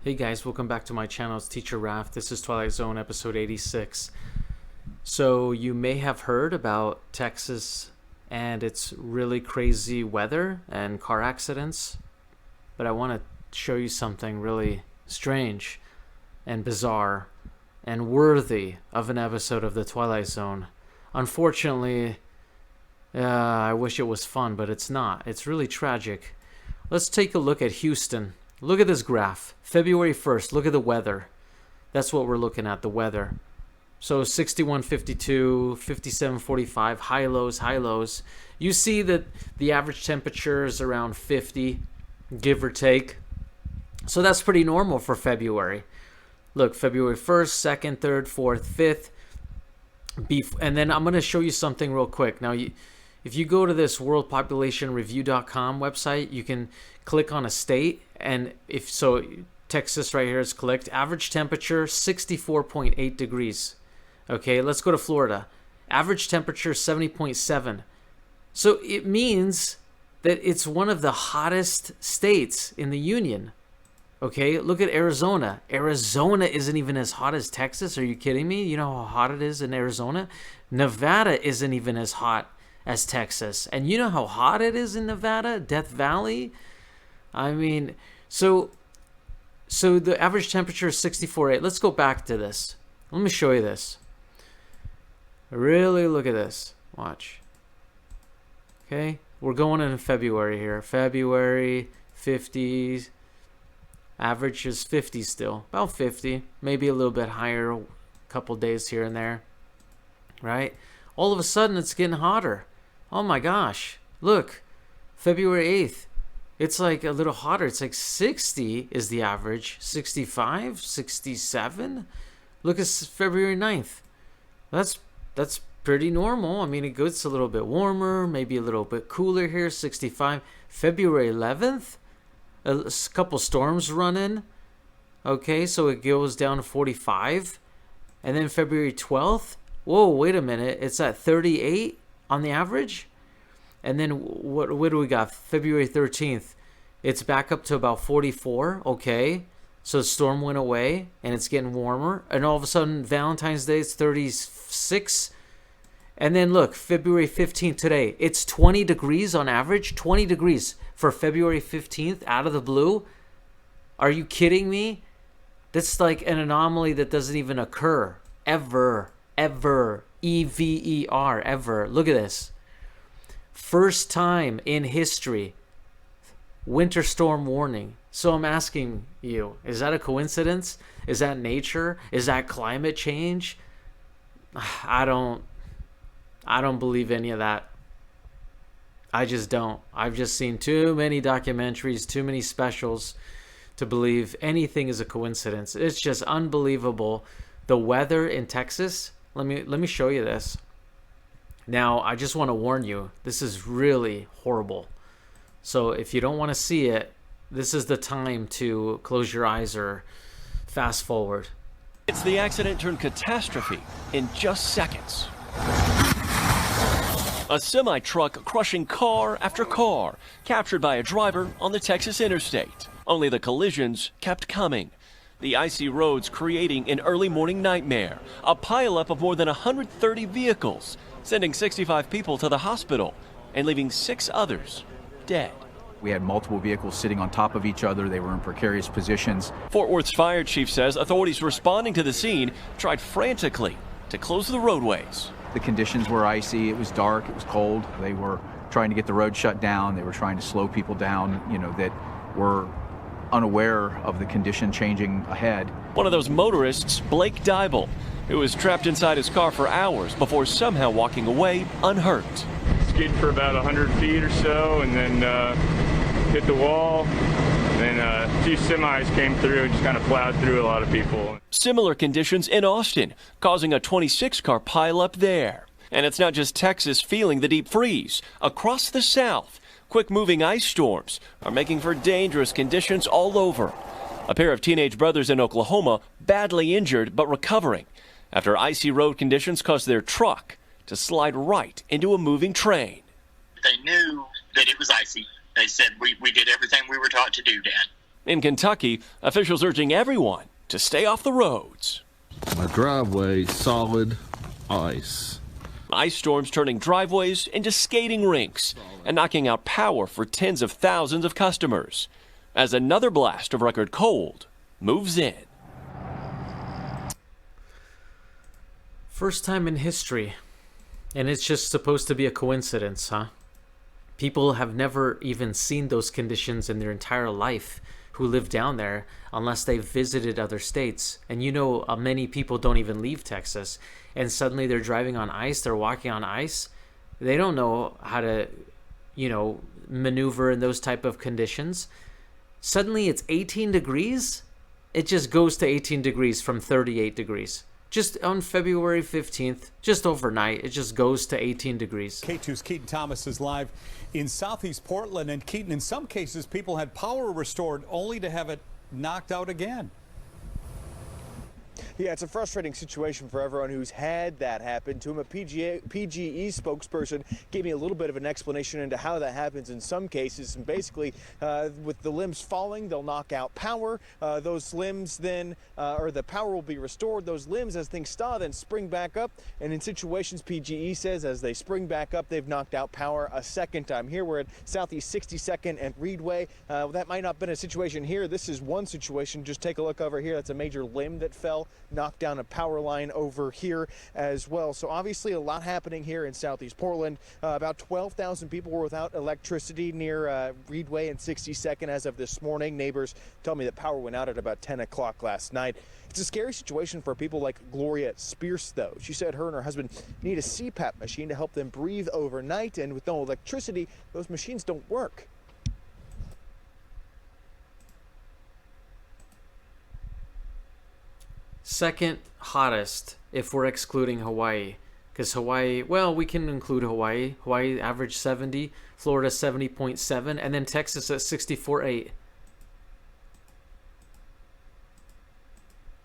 Hey guys, welcome back to my channel. It's Teacher Raph. This is Twilight Zone episode 86. So you may have heard about Texas and its really crazy weather and car accidents, but I want to show you something really strange and bizarre and worthy of an episode of the Twilight Zone. Unfortunately, I wish it was fun, but it's not. It's really tragic. Let's take a look at Houston. Look at this graph. February 1st, look at the weather. That's what we're looking at, the weather. So 61.52, 57.45, high lows, high lows. You see that the average temperature is around 50, give or take. So that's pretty normal for February. Look, February 1st, 2nd, 3rd, 4th, 5th. And then I'm going to show you something real quick. Now, if you go to this worldpopulationreview.com website, you can click on a state, and if so, Texas right here is clicked. Average temperature 64.8 degrees. Okay, let's go to Florida. Average temperature 70.7. So it means that it's one of the hottest states in the union. Okay, look at Arizona. Arizona isn't even as hot as Texas. Are you kidding me? You know how hot it is in Arizona? Nevada isn't even as hot as Texas. And you know how hot it is in Nevada? Death Valley? I mean, so the average temperature is 64.8. Let's go back to this. Let me show you this. Really look at this. Watch. Okay, we're going in February here. February, 50s. Average is 50 still. About 50. Maybe a little bit higher, a couple days here and there. Right? All of a sudden, it's getting hotter. Oh my gosh. Look. February 8th. It's like a little hotter. It's like 60 is the average. 65, 67. Look at February 9th. That's pretty normal. I mean, it gets a little bit warmer, maybe a little bit cooler here, 65. February 11th, a couple storms run in. Okay, so it goes down to 45. And then February 12th, whoa, wait a minute. It's at 38 on the average. And then what do we got? February 13th, it's back up to about 44. Okay, so the storm went away and it's getting warmer. And all of a sudden, Valentine's Day, it's 36. And then look, February 15th today, it's 20 degrees on average. 20 degrees for February 15th out of the blue. Are you kidding me? That's like an anomaly that doesn't even occur. Ever. E-V-E-R, ever. Look at this. First time in history, winter storm warning. So I'm asking you, is that a coincidence? Is that nature? Is that climate change? I don't believe any of that. I just don't. I've just seen too many documentaries, too many specials to believe anything is a coincidence. It's just unbelievable. The weather in Texas, let me show you this. Now, I just want to warn you, this is really horrible. So if you don't want to see it, this is the time to close your eyes or fast forward. It's the accident turned catastrophe in just seconds. A semi-truck crushing car after car, captured by a driver on the Texas interstate. Only the collisions kept coming. The icy roads creating an early morning nightmare. A pileup of more than 130 vehicles, sending 65 people to the hospital and leaving 6 others dead. We had multiple vehicles sitting on top of each other. They were in precarious positions. Fort Worth's fire chief says authorities responding to the scene tried frantically to close the roadways. The conditions were icy. It was dark. It was cold. They were trying to get the road shut down. They were trying to slow people down, that were unaware of the condition changing ahead. One of those motorists, Blake Dybel, who was trapped inside his car for hours before somehow walking away unhurt. Skid for about 100 feet or so and then hit the wall. And then a few semis came through and just kind of plowed through a lot of people. Similar conditions in Austin, causing a 26-car pileup there. And it's not just Texas feeling the deep freeze. Across the South, quick-moving ice storms are making for dangerous conditions all over. A pair of teenage brothers in Oklahoma badly injured but recovering after icy road conditions caused their truck to slide right into a moving train. They knew that it was icy. They said, we did everything we were taught to do, Dad. In Kentucky, officials urging everyone to stay off the roads. My driveway, solid ice. Ice storms turning driveways into skating rinks and knocking out power for tens of thousands of customers as another blast of record cold moves in. First time in history. And it's just supposed to be a coincidence, huh? People have never even seen those conditions in their entire life who live down there unless they've visited other states. And many people don't even leave Texas. And suddenly they're driving on ice, they're walking on ice. They don't know how to, maneuver in those type of conditions. Suddenly it's 18 degrees. It just goes to 18 degrees from 38 degrees. Just on February 15th, just overnight, it just goes to 18 degrees. K2's Keaton Thomas is live in southeast Portland. And Keaton, in some cases, people had power restored only to have it knocked out again. Yeah, it's a frustrating situation for everyone who's had that happen to him. A PGE spokesperson gave me a little bit of an explanation into how that happens in some cases. And basically, with the limbs falling, they'll knock out power. Those limbs then, or the power will be restored. Those limbs, as things thaw, then spring back up. And in situations, PGE says, as they spring back up, they've knocked out power a second time. Here we're at Southeast 62nd and Reedway. That might not have been a situation here. This is one situation. Just take a look over here. That's a major limb that fell, knocked down a power line over here as well. So obviously a lot happening here in southeast Portland. About 12,000 people were without electricity near Reedway and 62nd as of this morning. Neighbors tell me that power went out at about 10 o'clock last night. It's a scary situation for people like Gloria Spears, though. She said her and her husband need a CPAP machine to help them breathe overnight, and with no electricity, those machines don't work. Second hottest if we're excluding Hawaii. Because Hawaii, well, we can include Hawaii. Hawaii average 70, Florida 70.7, and then Texas at 64.8.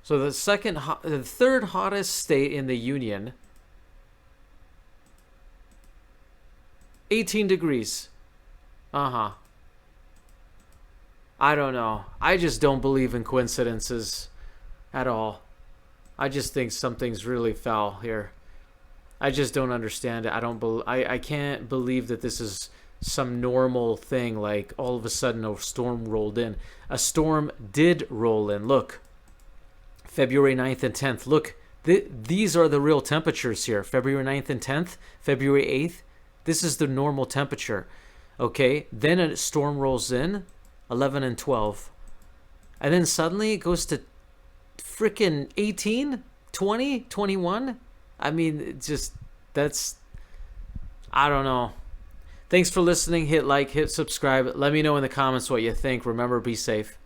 So the third hottest state in the union, 18 degrees. I don't know. I just don't believe in coincidences at all. I just think something's really foul here. I just don't understand it. I can't believe that this is some normal thing, like all of a sudden a storm rolled in. A storm did roll in. Look. February 9th and 10th. Look, these are the real temperatures here. February 9th and 10th, February 8th. This is the normal temperature. Okay, then a storm rolls in, 11 and 12. And then suddenly it goes to freaking 18, 20, 21. I mean, I don't know. Thanks for listening. Hit like, hit subscribe. Let me know in the comments what you think. Remember, be safe.